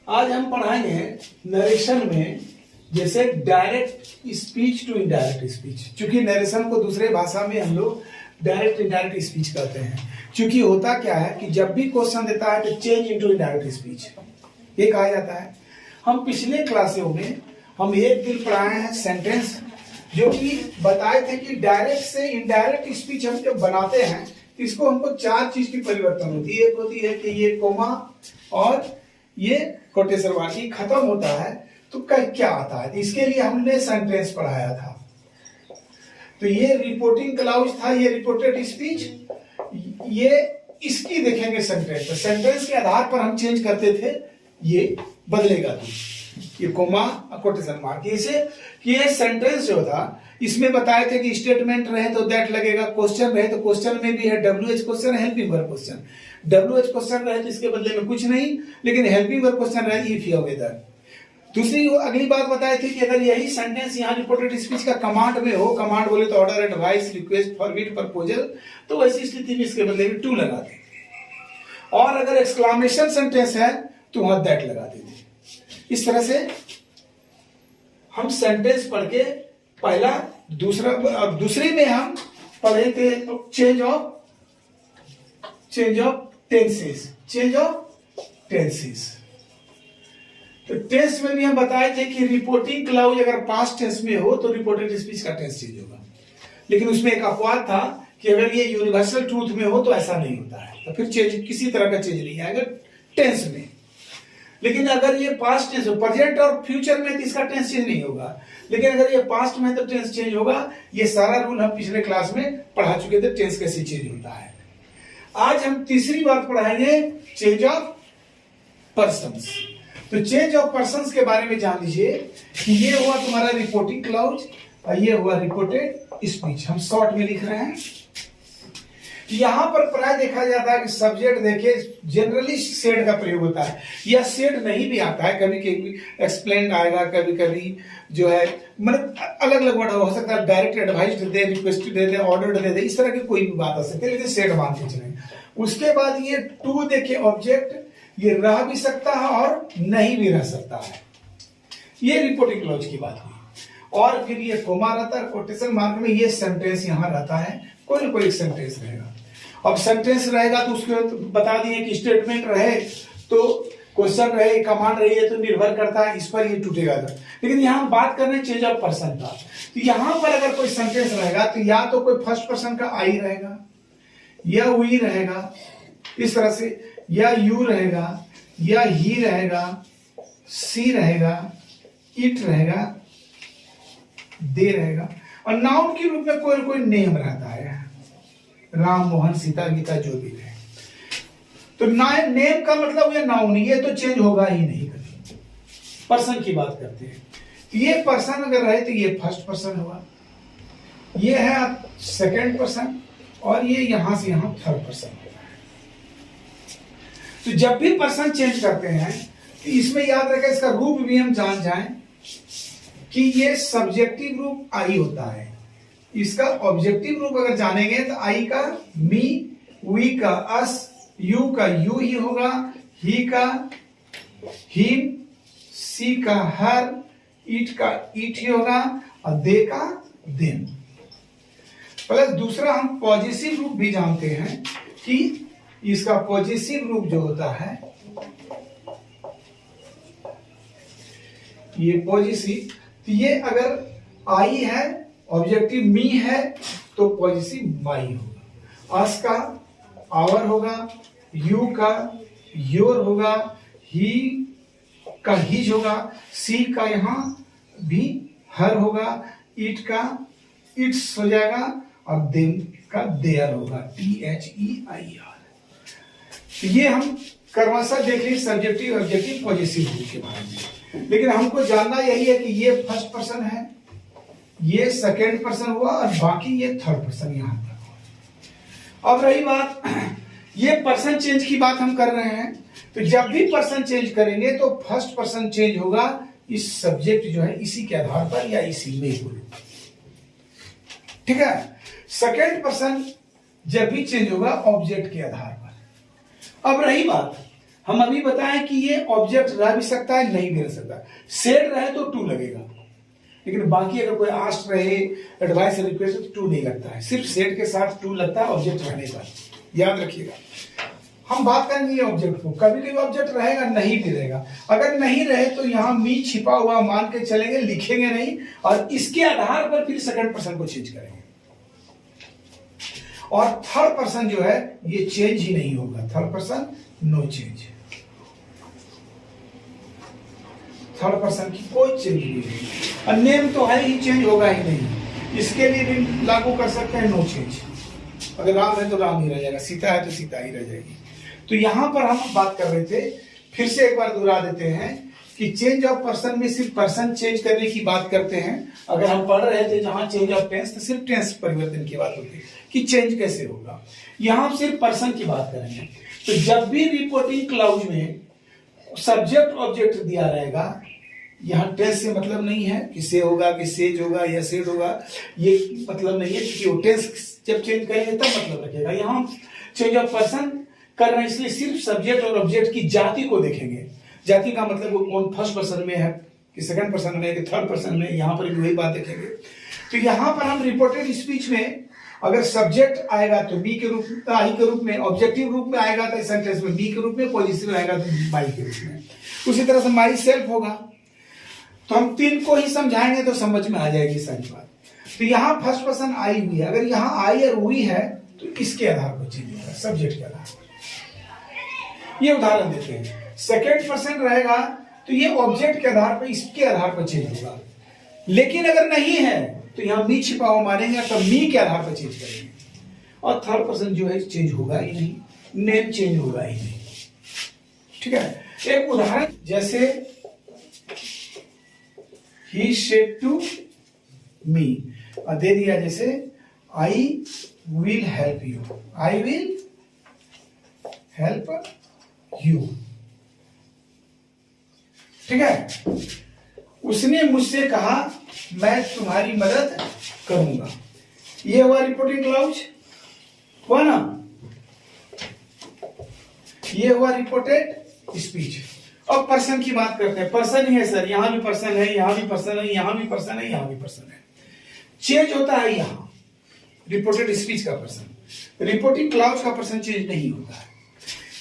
आज हम पढ़ाएंगे नरेशन में जैसे direct speech to indirect speech. चूंकि नरेशन को दूसरे भाषा में हम लोग डायरेक्ट इनडायरेक्ट स्पीच कहते हैं। चूंकि होता क्या है कि जब भी क्वेश्चन देता है तो चेंज इनटू इनडायरेक्ट स्पीच ये कहा जाता है। हम पिछले क्लासों में हम एक दिन पढ़ाए हैं सेंटेंस, जो कि बताए थे कि डायरेक्ट से इनडायरेक्ट स्पीच हम जब बनाते हैं तो इसको हमको चार चीज की परिवर्तन होती है। एक होती है कि ये कोमा और ये कोटेशन मार्क खत्म होता है तो क्या आता है, इसके लिए हमने सेंटेंस पढ़ाया था। तो ये रिपोर्टिंग क्लाउज था, ये रिपोर्टेड स्पीच, ये इसकी देखेंगे सेंटेंस। तो सेंटेंस के आधार पर हम चेंज करते थे, ये बदलेगा तो ये कोमा कोटेशन मार्क। इसे कि ये सेंटेंस जो था इसमें बताए थे कि स्टेटमेंट रहे तो दैट लगेगा, क्वेश्चन रहे तो क्वेश्चन में भी है WH question, helping verb question. WH question रहे तो इसके बदले में कुछ नहीं, लेकिन हेल्पिंग वर्ब क्वेश्चन रहे इफ या वेदर। दूसरी अगली बात बताई थी कि अगर यही सेंटेंस यहाँ रिपोर्टेड स्पीच का कमांड में हो, कमांड बोले तो order, advice, request, forbid, proposal, तो वैसी स्थिति में इसके बदले में टू लगा देते। और अगर एक्सक्लामेशन सेंटेंस है तो वहां दैट लगा देते। इस तरह से हम सेंटेंस पढ़ के पहला दूसरा और दूसरे में हम पढ़े थे चेंज ऑफ टेंसेस। तो टेंस में भी हम बताए थे कि रिपोर्टिंग क्लाउज अगर पास्ट टेंस में हो तो रिपोर्टेड स्पीच का टेंस चेंज होगा, लेकिन उसमें एक अपवाद था कि अगर ये यूनिवर्सल ट्रूथ में हो तो ऐसा नहीं होता है, तो फिर चेंज किसी तरह का चेंज नहीं आएगा टेंस में। लेकिन अगर ये पास्ट टेंस हो, प्रेजेंट और फ्यूचर में तो इसका टेंस चेंज नहीं होगा, लेकिन अगर ये पास्ट में तो टेंस चेंज होगा। ये सारा रूल हम पिछले क्लास में पढ़ा चुके थे, टेंस कैसे चेंज होता है। आज हम तीसरी बात पढ़ाएंगे चेंज ऑफ पर्सन्स। तो चेंज ऑफ पर्सन्स के बारे में जान लीजिए कि ये हुआ तुम्हारा रिपोर्टिंग क्लाउज और ये हुआ रिपोर्टेड स्पीच। हम शॉर्ट में लिख रहे हैं। यहां पर प्राय देखा जाता है कि सब्जेक्ट देखे जनरली सेड का प्रयोग होता है, या सेड नहीं भी आता है, कभी कभी एक्सप्लेन आएगा, कभी कभी जो है मतलब अलग अलग वर्ड हो सकता है, डायरेक्ट एडवाइस दे दे, रिक्वेस्ट दे दे, ऑर्डर दे दे, इस तरह की कोई भी बात आ सकती है, लेकिन सेड मान के चलें। उसके बाद ये टू देखिए ऑब्जेक्ट, ये रह भी सकता है और नहीं भी रह सकता है। ये रिपोर्टिंग क्लॉज की बात हुई। और फिर ये कोमा रहता है, कोटेशन मार्क में ये सेंटेंस यहां रहता है, कोई ना कोई सेंटेंस रहेगा। अब सेंटेंस रहेगा तो उसके बता दिए कि स्टेटमेंट रहे तो क्वेश्चन रहे, कमांड रही है तो निर्भर करता है, इस पर ये टूटेगा। लेकिन यहां बात कर रहे हैं चेंज ऑफ पर्सन का। तो यहां पर अगर कोई सेंटेंस रहेगा तो या तो कोई फर्स्ट पर्सन का आई रहेगा, या वी रहेगा इस तरह से, या यू रहेगा, या ही रहेगा, सी रहेगा, इट रहेगा, दे रहेगा, और नाउन के रूप में कोई कोई नेम रहता है, राम, मोहन, सीता, गीता, जो भी है। तो नेम का मतलब ये नाउन, ये तो चेंज होगा ही नहीं कभी। पर्सन की बात करते हैं, ये पर्सन अगर रहे तो ये फर्स्ट पर्सन होगा, ये है सेकंड पर्सन, और ये यहां से यहां थर्ड पर्सन होगा। तो जब भी पर्सन चेंज करते हैं तो इसमें याद रखें, इसका रूप भी हम जान जाएं कि ये सब्जेक्टिव रूप आई होता है। इसका ऑब्जेक्टिव रूप अगर जानेंगे तो आई का मी, वी का अस, यू का यू ही होगा, ही का हिम, सी का हर, इट का इट ही होगा, और दे का देम। प्लस दूसरा हम पॉजिटिव रूप भी जानते हैं कि इसका पॉजिटिव रूप जो होता है, ये पॉजिटिव, तो ये अगर आई है, ऑब्जेक्टिव मी है, तो पॉजिटिव माई होगा, अस का आवर होगा, यू का योर होगा, ही का हिज होगा, सी का यहां भी हर होगा, इट का इट्स हो जाएगा, और देम का देयर होगा, THEIR। तो ये हम क्रमशः देख लीजिए सब्जेक्टिव, ऑब्जेक्टिव, पॉजिटिव रूप के बारे में। लेकिन हमको जानना यही है कि ये फर्स्ट पर्सन है, ये सेकेंड पर्सन हुआ, और बाकी ये थर्ड पर्सन यहां तक। अब रही बात ये पर्सन चेंज की बात हम कर रहे हैं, तो जब भी पर्सन चेंज करेंगे तो फर्स्ट पर्सन चेंज होगा इस सब्जेक्ट जो है इसी के आधार पर, या इसी में हो, ठीक है। सेकेंड पर्सन जब भी चेंज होगा ऑब्जेक्ट के आधार पर। अब रही बात हम अभी बताएं कि ये ऑब्जेक्ट रह भी सकता है, नहीं भी रह सकता। सेड रहे तो टू लगेगा, लेकिन बाकी अगर कोई आस्ट रहे, एडवाइस रिक्वेस्ट तो टू नहीं लगता है, सिर्फ सेड के साथ टू लगता है ऑब्जेक्ट रहने पर, याद रखिएगा। हम बात करेंगे ऑब्जेक्ट को, कभी कभी ऑब्जेक्ट रहेगा, नहीं भी रहेगा। अगर नहीं रहे तो यहां मी छिपा हुआ मान के चलेंगे, लिखेंगे नहीं, और इसके आधार पर फिर सेकंड पर्सन को चेंज करेंगे। और थर्ड पर्सन जो है ये चेंज ही नहीं होगा, third person no change, third person की कोई चेंज नहीं होगी। और नेम तो है ही, चेंज होगा ही नहीं, इसके लिए भी लागू कर सकते हैं नो चेंज। अगर राम है तो राम ही रह जाएगा, सीता है तो सीता ही रह जाएगी। तो यहां पर हम बात कर रहे थे, फिर से एक बार दोहरा देते हैं कि चेंज ऑफ पर्सन में सिर्फ पर्सन चेंज करने की बात करते हैं। अगर हम पढ़ रहे थे जहां चेंज ऑफ टेंस, तो सिर्फ टेंस परिवर्तन की बात होती है कि चेंज कैसे होगा। यहां हम सिर्फ पर्सन की बात करेंगे। तो जब भी रिपोर्टिंग क्लाउज में सब्जेक्ट ऑब्जेक्ट दिया रहेगा, यहां टेंस से मतलब नहीं है कि से होगा कि सेज होगा या सेड होगा, ये मतलब नहीं है, क्योंकि वो टेंस जब चेंज करेंगे तब मतलब रखेगा। यहां चेंज ऑफ पर्सन कर रहे हैं, इसलिए सिर्फ सब्जेक्ट और ऑब्जेक्ट की जाति को देखेंगे। जाति का मतलब वो कौन फर्स्ट पर्सन में है कि सेकंड पर्सन में कि थर्ड पर्सन में, यहां पर भी वही बात देखेंगे। तो यहां पर हम रिपोर्टेड स्पीच में अगर सब्जेक्ट आएगा तो बी के रूप में, आई के रूप में, ऑब्जेक्टिव रूप में आएगा तो सेंटेंस में बी के रूप में, पॉजिटिव आएगा तो माई के रूप में। उसी तरह से माई सेल्फ होगा। तो हम तीन को ही समझाएंगे तो समझ में आ जाएगी सारी बात। तो यहां फर्स्ट पर्सन आई हुई है, अगर यहां आई और हुई है तो इसके आधार पर चेंज होगा, सब्जेक्ट के आधार पर। ये उदाहरण देते हैं। सेकेंड पर्सन रहेगा तो ये ऑब्जेक्ट के आधार पर, इसके आधार पर चेंज होगा। लेकिन अगर नहीं है तो यहां मी छिपा हुआ मानेंगे, तो मी के आधार पर चेंज करेंगे। और थर्ड पर्सन जो है चेंज होगा ही नहीं, नेम चेंज होगा ही नहीं। ठीक है, एक उदाहरण जैसे he said to me, दे दिया जैसे I will help you, I will help you। ठीक है, उसने मुझसे कहा मैं तुम्हारी मदद करूंगा। ये हुआ रिपोर्टिंग क्लाउज, हुआ ना, ये हुआ रिपोर्टेड स्पीच। अब पर्सन की बात करते हैं। पर्सन ही है सर, यहां भी पर्सन है, यहां भी पर्सन है, यहां भी पर्सन है, यहां भी पर्सन है। चेंज होता है यहां रिपोर्टेड स्पीच का पर्सन, रिपोर्टिंग क्लाउज का पर्सन चेंज नहीं होता है।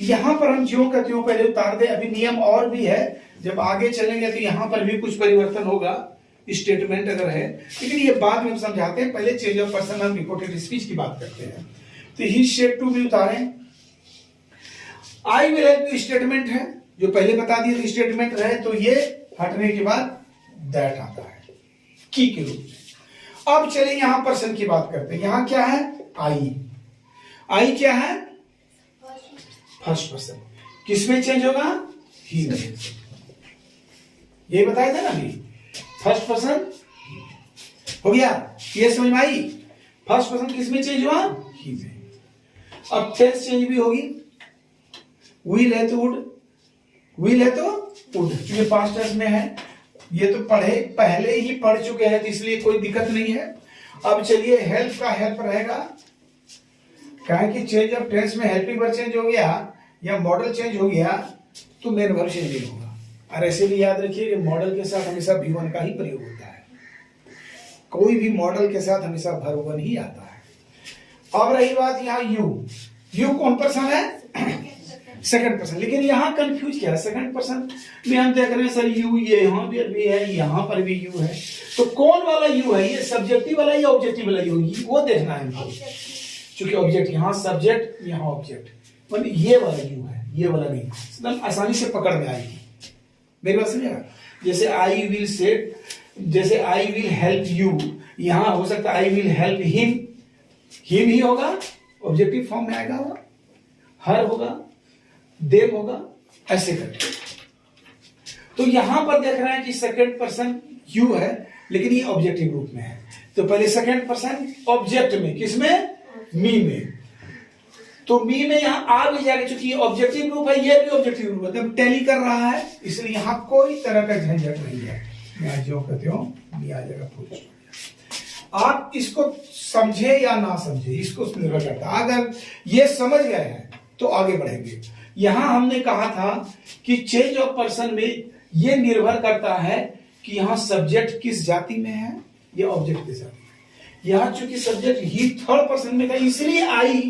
यहां पर हम ज्यों का त्यों पहले उतार दे। अभी नियम और भी है, जब आगे चलेंगे तो यहां पर भी कुछ परिवर्तन होगा, स्टेटमेंट अगर है, लेकिन ये बाद में हम समझाते हैं। पहले चेंज ऑफ पर्सन हम रिपोर्टेड स्पीच की बात करते हैं। तो ही सेड टू भी उतारें, I will help you statement है, जो पहले बता दिए स्टेटमेंट रहे, तो ये हटने के बाद दैट आता है की के रूप में। अब चलिए यहां पर्सन की बात करते हैं। यहां क्या है, आई, आई क्या है, फर्स्ट पर्सन। किसमें चेंज होगा, ही में। ये बताया था ना अभी, फर्स्ट पर्सन हो गया, ये समझ में आई। फर्स्ट पर्सन किसमें चेंज हुआ, ही में। अब टेंस चेंज भी होगी, विल है तो वुड, विल है तो वुड, क्योंकि पास्ट टेंस में है। ये तो पढ़े, पहले ही पढ़ चुके हैं, तो इसलिए कोई दिक्कत नहीं है। अब चलिए हेल्प का हेल्प रहेगा, कहें कि चेंज ऑफ टेंस में हेल्पिंग वर्ब चेंज हो गया या मॉडल चेंज हो गया तो मेन वर्ब चेंज नहीं होगा। और ऐसे भी याद रखिए कि मॉडल के साथ हमेशा V1 का ही प्रयोग होता है, कोई भी मॉडल के साथ हमेशा वर्ब 1 ही आता है। अब रही बात यहाँ यू, यू कौन पर्सन है, सेकंड पर्सन। लेकिन यहां कंफ्यूज क्या है, सेकंड पर्सन में हम देख रहे हैं सर यू, ये यहां भी है, यहां पर भी यू है, तो कौन वाला यू है, ये सब्जेक्टिव वाला या ऑब्जेक्टिव वाला यू, वो देखना है हमको। क्योंकि ऑब्जेक्ट यहां सब्जेक्ट, यहां ऑब्जेक्ट, मतलब ये वाला यू है, ये वाला नहीं। एकदम आसानी से पकड़ में आएगी, मेरी बात समझेगा। जैसे आई विल सेड, जैसे आई विल हेल्प यू, यहां हो सकता है आई will help him, him he होगा, ऑब्जेक्टिव फॉर्म में आएगा, होगा हर होगा, देव होगा, ऐसे करके। तो यहां पर देख रहे हैं कि सेकंड पर्सन यू है, लेकिन ये ऑब्जेक्टिव रूप में है। तो पहले सेकंड पर्सन ऑब्जेक्ट में, किसमें, मी में। तो मी में यहां आ भी जाएगा, क्योंकि ये ऑब्जेक्टिव रूप है, ये भी ऑब्जेक्टिव रूप है, तो टैली कर रहा है, इसलिए यहां कोई तरह का झंझट नहीं है। मैं जो कहते हो मी आ जाएगा फुल। आप इसको समझे या ना समझे, इसको निर्भर करता है। अगर ये समझ गए हैं तो आगे बढ़ेंगे। यहां हमने कहा था कि चेंज ऑफ पर्सन में यह निर्भर करता है कि यहां सब्जेक्ट किस जाति में है या ऑब्जेक्ट किस जाति में। यहां चूंकि सब्जेक्ट ही थर्ड पर्सन में था, इसलिए आई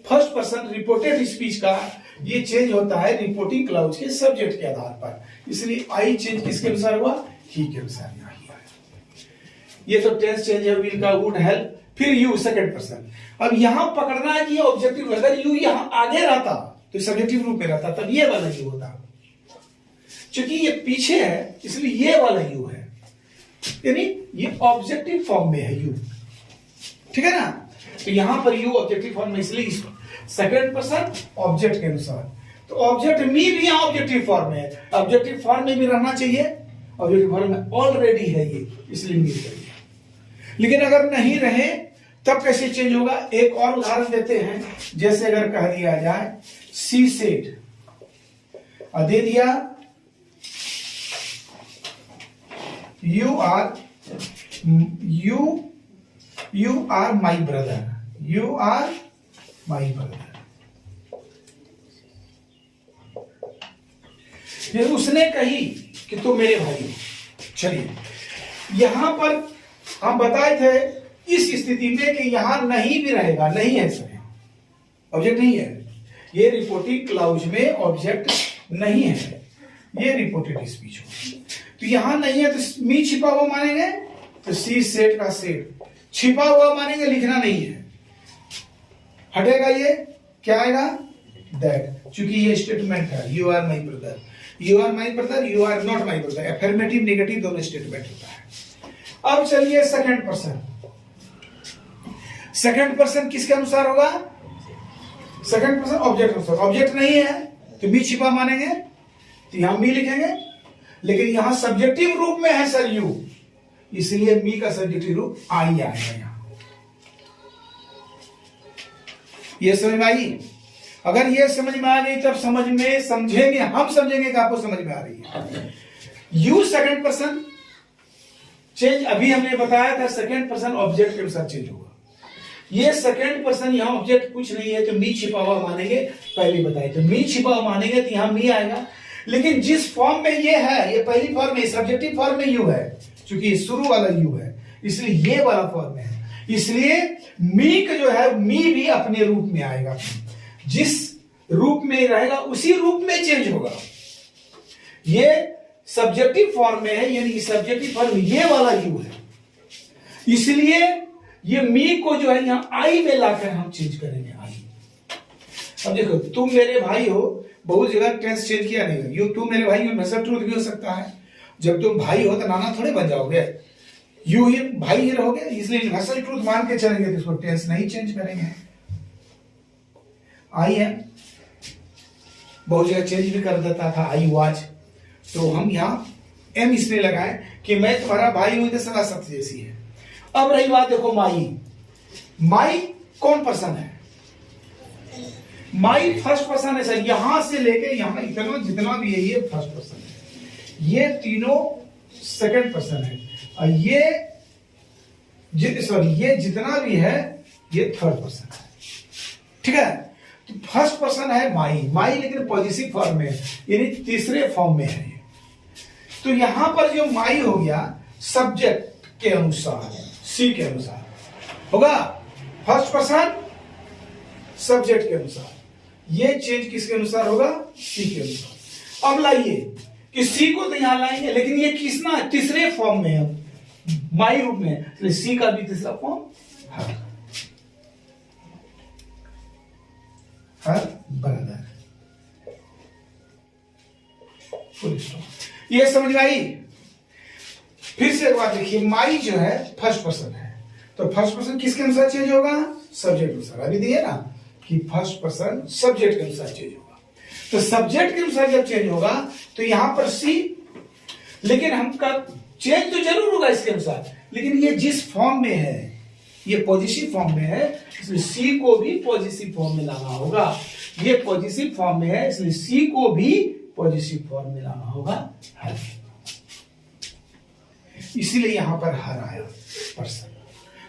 फर्स्ट पर्सन रिपोर्टेड स्पीच का ये चेंज होता है रिपोर्टिंग क्लाउज के सब्जेक्ट के आधार पर, इसलिए आई चेंज किसके अनुसार हुआ, ही के अनुसार यहां ही आया। ये तो टेंस चेंज है, विल का, वुड, हेल्प। फिर यू सेकंड पर्सन। अब यहां पकड़ना है कि ऑब्जेक्टिव, अगर यू यहां आगे रहता तो सब्जेक्टिव रूप में रहता, तब ये वाला यू होता। क्योंकि ये पीछे है इसलिए ये वाला यू है, यानी ये ऑब्जेक्टिव फॉर्म में है यू, ठीक है ना। तो यहां पर यू ऑब्जेक्टिव फॉर्म में, इसलिए सेकंड पर्सन ऑब्जेक्ट के अनुसार। तो ऑब्जेक्ट मी भी यहां ऑब्जेक्टिव फॉर्म में है, ऑब्जेक्टिव फॉर्म में भी रहना चाहिए, ऑब्जेक्टिव फॉर्म में ऑलरेडी है ये, इसलिए मी चाहिए। लेकिन अगर नहीं रहे तब कैसे चेंज होगा, एक और उदाहरण देते हैं। जैसे अगर कह दिया जाए सी सेड, दे दिया you are my brother, you are my brother. फिर उसने कही कि तुम मेरे भाई हो। चलिए, यहां पर हम बताए थे इस स्थिति में कि यहां नहीं भी रहेगा, नहीं है सर, ऑब्जेक्ट नहीं है, ये रिपोर्टिंग क्लाउज में ऑब्जेक्ट नहीं है, ये रिपोर्टेड स्पीच हो। तो यहां नहीं है तो मी छिपा हुआ मानेंगे, तो सी सेट का सेट छिपा हुआ मानेंगे, लिखना नहीं है, हटेगा ये, क्या आएगा, दैट। चूंकि ये स्टेटमेंट है, you are my brother, you are my brother, you are not my brother, affirmative negative दोनों स्टेटमेंट होता है। अब चलिए सेकंड पर्सन, सेकंड पर्सन किसके अनुसार होगा, सेकंड पर्सन ऑब्जेक्ट अनुसार। ऑब्जेक्ट नहीं है तो मी छिपा मानेंगे, तो यहां मी लिखेंगे, लेकिन यहां सब्जेक्टिव रूप में है सर यू, इसलिए मी का सब्जेक्टिव रूप आई आएगा यहां। ये समझ में आई? अगर ये समझ में आ गई तब समझ में समझेंगे, हम समझेंगे कि आपको समझ में आ रही है। यू सेकंड पर्सन चेंज, अभी हमने बताया था सेकंड पर्सन ऑब्जेक्ट के अनुसार चेंज होगा। ये सेकंड पर्सन यहां ऑब्जेक्ट कुछ नहीं है तो मी छिपा हुआ मानेंगे, पहले बताए तो मी छिपा हुआ मानेंगे तो यहां मी आएगा। लेकिन जिस फॉर्म में ये है, ये पहली फॉर्म में सब्जेक्टिव फॉर्म में यू है, क्योंकि शुरू वाला यू है, इसलिए ये वाला फॉर्म में है, इसलिए मी का जो है मी भी अपने रूप में आएगा, जिस रूप में रहेगा उसी रूप में चेंज होगा। ये सब्जेक्टिव फॉर्म में है, यानी सब्जेक्टिव फॉर्म ये वाला यू है, इसलिए ये मी को जो है यहां आई में लाकर हम चेंज करेंगे, आई। अब देखो, तुम मेरे भाई हो, बहुत जगह टेंस चेंज किया नहीं, यू तुम मेरे भाई हो, ट्रूथ भी हो सकता है। जब तुम भाई हो तो नाना थोड़े बन जाओगे, यू ही भाई ही रहोगे, इसलिए यूनिवर्सल ट्रूथ मान के चलेंगे तो इसको टेंस नहीं चेंज करेंगे। आई है, बहुत जगह चेंज भी कर देता था, आई वाज, तो हम यहां एम इसलिए लगाए कि मैं तुम्हारा भाई हूं, तो सदा सत्य जैसी है। अब रही बात, देखो माई, माई कौन पर्सन है, माई फर्स्ट पर्सन है सर, यहां से लेके यहां इतना जितना भी है ये फर्स्ट पर्सन है, ये तीनों सेकंड पर्सन है, और ये ये जितना भी है ये थर्ड पर्सन है, ठीक है। तो फर्स्ट पर्सन है माई, माई लेकिन पॉजिटिव फॉर्म में है, यानी तीसरे फॉर्म में है। तो यहां पर जो माई हो गया सब्जेक्ट के अनुसार, सी के अनुसार होगा, फर्स्ट पर्सन सब्जेक्ट के अनुसार, ये चेंज किसके अनुसार होगा, सी के अनुसार। अब लाइए कि सी को तो यहां लाएंगे, लेकिन ये किसना तीसरे फॉर्म में है, माई रूप में, इसलिए सी का भी तीसरा form her brother, full stop. ये समझ में आई? फिर से एक बात देखिए, माई जो है फर्स्ट पर्सन है, तो फर्स्ट पर्सन किसके अनुसार चेंज होगा, सब्जेक्ट के अनुसार। अभी दिए ना कि फर्स्ट पर्सन सब्जेक्ट के अनुसार चेंज होगा, तो सब्जेक्ट के अनुसार जब चेंज होगा तो यहां पर सी, लेकिन हमका चेंज तो जरूर होगा इसके अनुसार, लेकिन ये जिस फॉर्म में है, ये पॉजिटिव फॉर्म में है, इसलिए सी को भी पॉजिटिव फॉर्म में लाना होगा। ये पॉजिटिव फॉर्म में है, इसलिए सी को भी पॉजिटिव फॉर्म में लाना होगा, हर। इसीलिए यहां पर हर आया पर्सन।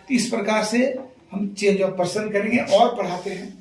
तो इस प्रकार से हम चेंज ऑफ पर्सन करेंगे और पढ़ाते हैं।